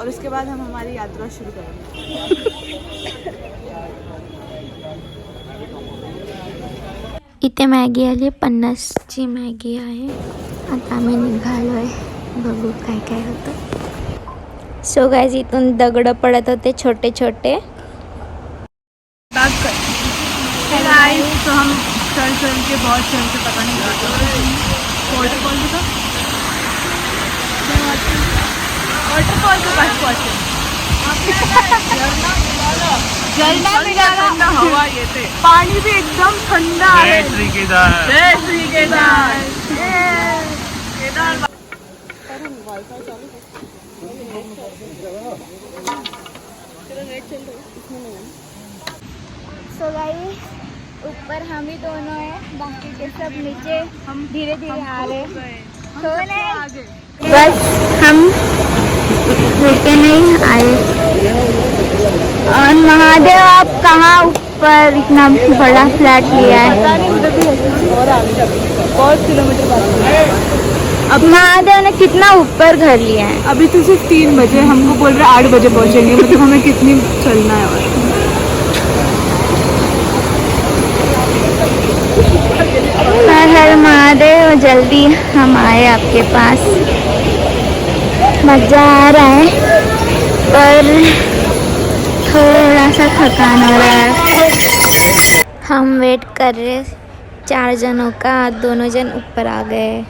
और उसके बाद हम हमारी यात्रा शुरू करेंगे। इथे मॅगी आली, 50ची मॅगी आहे. आता आम्ही निघालो आहे, बघू काय काय होतं. सो गाइस, इथून दगड पडत होते छोटे छोटे. तो हम चल के बहुत चल के पता नहीं वाटरफॉल के पास पहुंचे. झरना ठंडा हवा येते, पाणी भी एकदम थंड आहे. जय श्री केदार. सो गाइस, ऊपर हम ही दोनों हैं, बाकी के सब नीचे हम धीरे धीरे आ रहे हैं. बस हम रुके नहीं, आए. और महादेव, आप कहाँ ऊपर इतना बड़ा फ्लैट लिया है? बहुत किलोमीटर बाकी है. अब महादेव ने कितना ऊपर घर लिया है? अभी तो सिर्फ 3 बजे, हमको बोल रहे 8 बजे पहुंचेंगे. मतलब हमें कितनी चलना है. और हर हर महादेव, जल्दी हम आए आपके पास. मज़ा आ रहा है पर थोड़ा सा थकान हो रहा है. हम वेट कर रहे 4 जनों का, 2 जन ऊपर आ गए.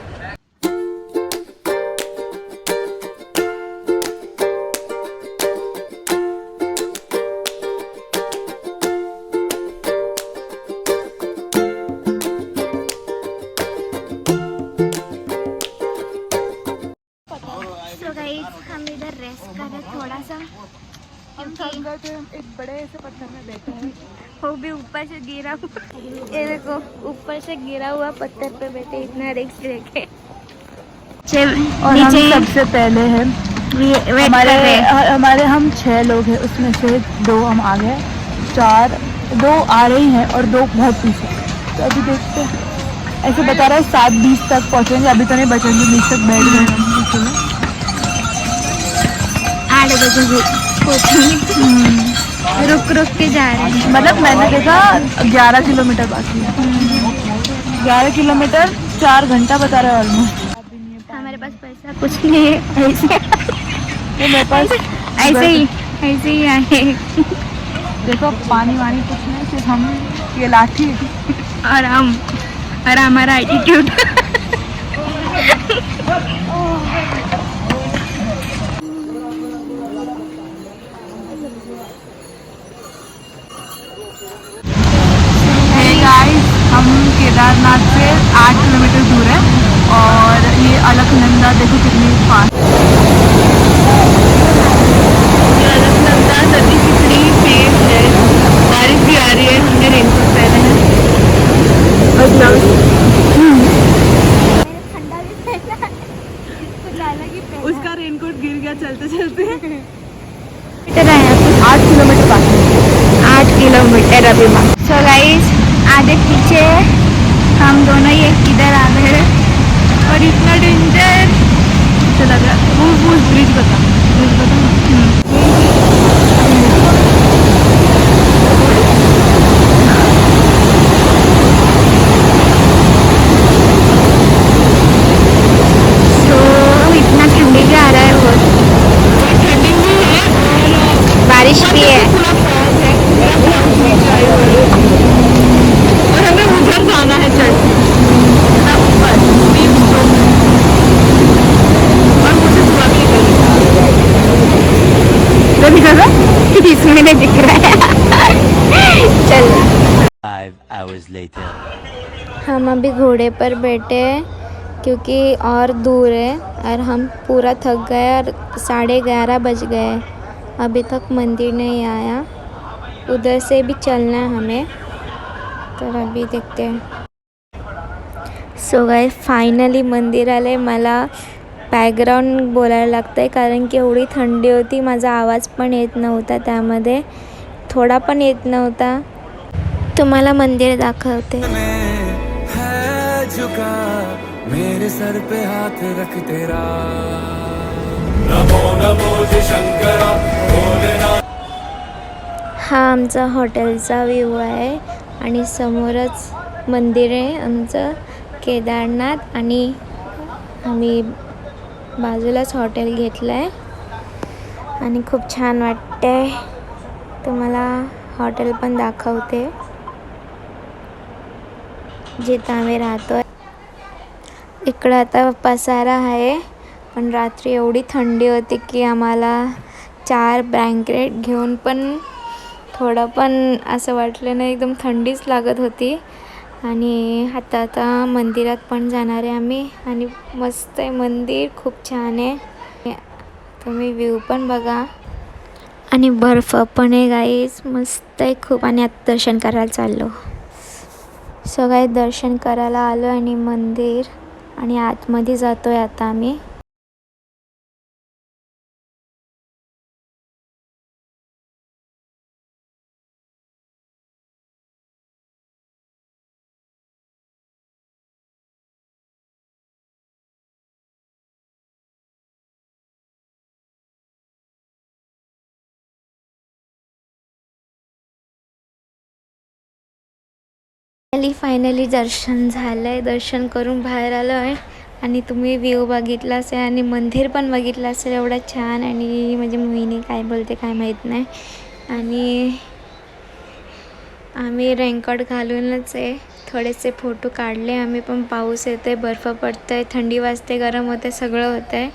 हम इधर रेस्ट कर रहे थोड़ा सा. हम थक गए थे. एक बड़े से पत्थर में बैठे हैं. वो भी ऊपर से गिरा हुआ. ये देखो, ऊपर से गिरा हुआ पत्थर पे बैठे, इतना रिस्क लेके. और हम सबसे पहले हैं. हमारे हम 6 लोग हैं, उसमें से 2 हम आ गए, 2 आ रही हैं और 2 बहुत पीछे. तो अभी देखते हैं. ऐसे बता रहा है 7:20 तक पहुँचेंगे. अभी तो नहीं बचेंगे, 20 तक बैठ गए. 8 बजे रुक रुक के जा रहे हैं. मतलब मैंने देखा 11 किलोमीटर बाकी है. 11 किलोमीटर 4 घंटा बता रहा है ऑलमोस्ट. हमारे पास पैसा कुछ नहीं है, ऐसे मेरे पास ऐसे ही आए. देखो, पानी वानी कुछ नहीं, सिर्फ हम ये लाठी और हमारा एटीट्यूड. हम केदारनाथ से 8 किलोमीटर दूर है और ये अलकनंदा देखो कितनी पास. ये अलकनंदा नदी कितनी तेज है. बारिश भी आ रही है. हमने रेनकोट पहने हैं. उसका रेनकोट गिर गया चलते चलते. 8 किलोमीटर बाकी. 8 किलोमीटर अभी. सो गाइस, आधे पीछे हम दोनों ये किधर आ गए और इतना डेंजर से लग रहा है. वो ब्रिज बता. सो इतना ठंडी भी आ रहा है, बहुत ठंडी भी है और बारिश भी है. और हमें उधर जाना है चढ़ ऊपर. और मुझे सुबह भी इसमें नहीं दिख रहा है. चल. 5 hours later. हम अभी घोड़े पर बैठे हैं क्योंकि और दूर है और हम पूरा थक गए और 11:30 बज गए. अभी तक मंदिर नहीं आया. उधर से भी चलना है हमें, तर अभी देखते हैं. सो गाइस, फायनली मंदिर आले. मला बॅकग्राऊंड बोलायला लागतं आहे कारण की एवढी थंडी होती, माझा आवाज पण येत नव्हता, त्यामध्ये थोडा पण येत नव्हता. तुम्हाला मंदिर दाखवते. मेरे सर पे हाथ रख तेरा हा आमचा हॉटेलचा व्ह्यू आहे आणि समोरच मंदिर आहे आमचं केदारनाथ आणि आम्ही बाजूलाच हॉटेल घेतलं आहे आणि खूप छान वाटतंय. तुम्हाला हॉटेल पण दाखवते जिथं आम्ही राहतो. इकडं आता पसारा आहे पण रात्री एवढी थंडी होती की आम्हाला 4 ब्लँकेट घेऊन पण थोडं पण असं वाटलं नाही, एकदम थंडीच लागत होती. आणि आता मंदिरात पण जाणार आहे आम्ही आणि मस्त आहे मंदिर, खूप छान आहे. तुम्ही व्ह्यू पण बघा आणि बर्फ पण आहे गाईज, मस्त आहे खूप. आणि आता दर्शन करायला चाललो. सगळे दर्शन करायला आलो आणि मंदिर आणि आतमध्ये जातोय आता आम्ही. फायनली दर्शन झालंय. दर्शन करून बाहेर आलो आहे आणि तुम्ही व्ह्यू बघितला असेल आणि मंदिर पण बघितलं असेल एवढं छान. आणि म्हणजे मोहिनी काय बोलते काय माहीत नाही. आणि आम्ही रेनकोट घालूनच आहे. थोडेसे फोटो काढले आम्ही पण. पाऊस येतोय, बर्फ पडतोय, थंडी वाजते, गरम होते, सगळं होतंय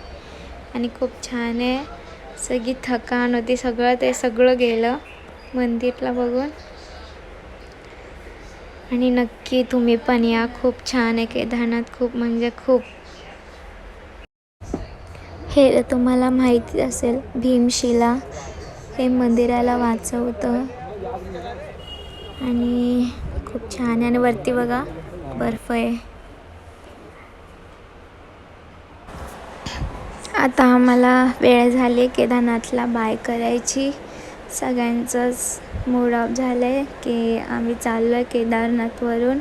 आणि खूप छान आहे. सगळी थकान होती, सगळं गेलं मंदिरला बघून. आणि नक्की तुम्ही पण या, खूप छान आहे केदारनाथ, खूप म्हणजे खूप. हे तुम्हाला माहिती असेल भीमशिला हे मंदिराला वाचवतं आणि खूप छान आहे. आणि वरती बघा बर्फ आहे. आता आम्हाला वेळ झाली केदारनाथला बाय करायची. सगळ्यांचंच मूड ऑफ झालं आहे की आम्ही चाललो आहे केदारनाथवरून.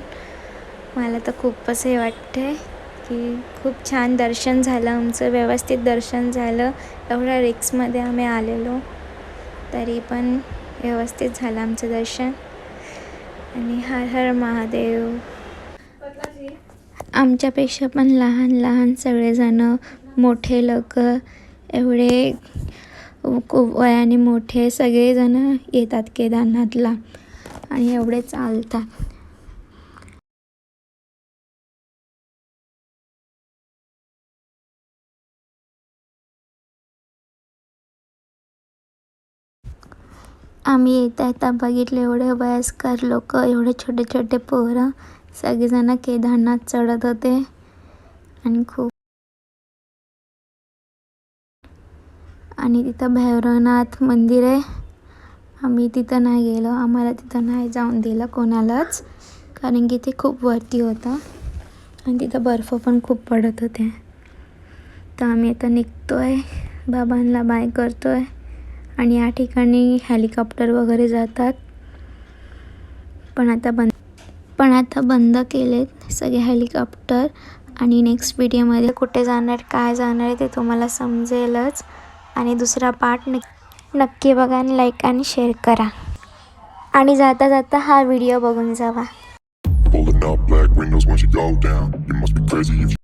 मला तर खूपच हे वाटतं की खूप छान दर्शन झालं आमचं, व्यवस्थित दर्शन झालं. एवढ्या रिक्समध्ये आम्ही आलेलो तरी पण व्यवस्थित झालं आमचं दर्शन. आणि हर हर महादेव. आमच्यापेक्षा पण लहान लहान सगळेजणं, मोठे लोक, एवढे वयाने मोठे सगळेजण येतात केदारनाथला आणि एवढे चालतात. आम्ही येता बघितले एवढे वयस्कर लोक, एवढे छोटे छोटे पोरं सगळेजण केदारनाथ चढत होते आणि खूप. आणि तिथं भैरवनाथ मंदिर आहे. आम्ही तिथं नाही गेलो, आम्हाला तिथं नाही जाऊन दिलं कोणालाच, कारण की ते खूप वरती होतं आणि तिथं बर्फ पण खूप पडत होते. तर आम्ही आता निघतोय, बाबांना बाय करतोय. आणि या ठिकाणी हेलिकॉप्टर वगैरे जातात, पण आता बंद केलेत सगळे हेलिकॉप्टर. आणि नेक्स्ट व्हिडिओमध्ये कुठे जाणार, काय जाणार ते तुम्हाला समजेलच. आणि दुसरा पार्ट नक्की बघा आणि लाईक आणि शेअर करा. आणि जाता जाता हा व्हिडिओ बघून जावा. Pulling up black windows once you go down. You must be crazy if you